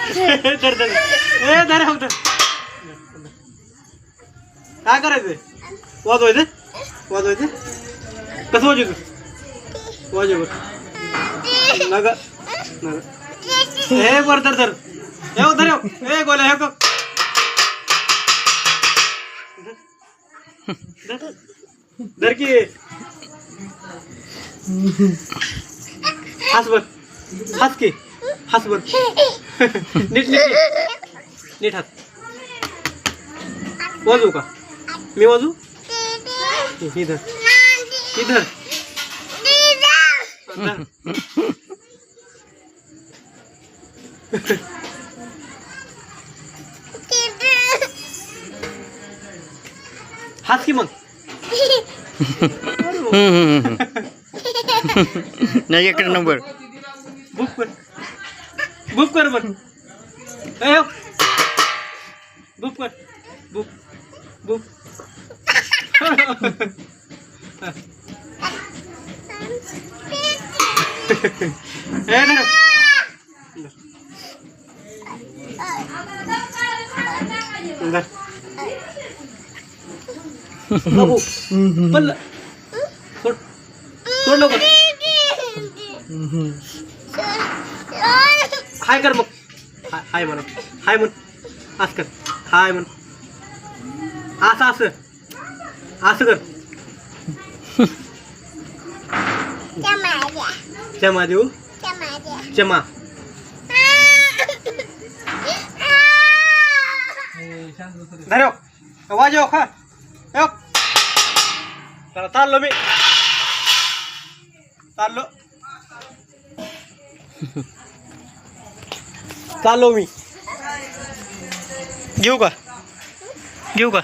धर धर ए धर फक्त काय करायचंय वाजवायचं वाजवायचं कसं वाजवतो वाजव नग नग हे बर धर धर येऊ धर येऊ ए गोल्या हे का धर की हस बर हस की हस बर नीट नीट नीट हात वाजवू का मी वाजू इधर इधर हात की मग नाही इकडे नंबर बुक कर बर बुक कर बुक बुक ए धर धर बाबू पल्ल सोड सोड लवकर हाय कर मग हाय म्हणा हाय म्हण असं कर हाय म्हण असं असं असं कर चमा देऊ चमा धर वाजव खा चला चाललो मी चाललो मी घेऊ का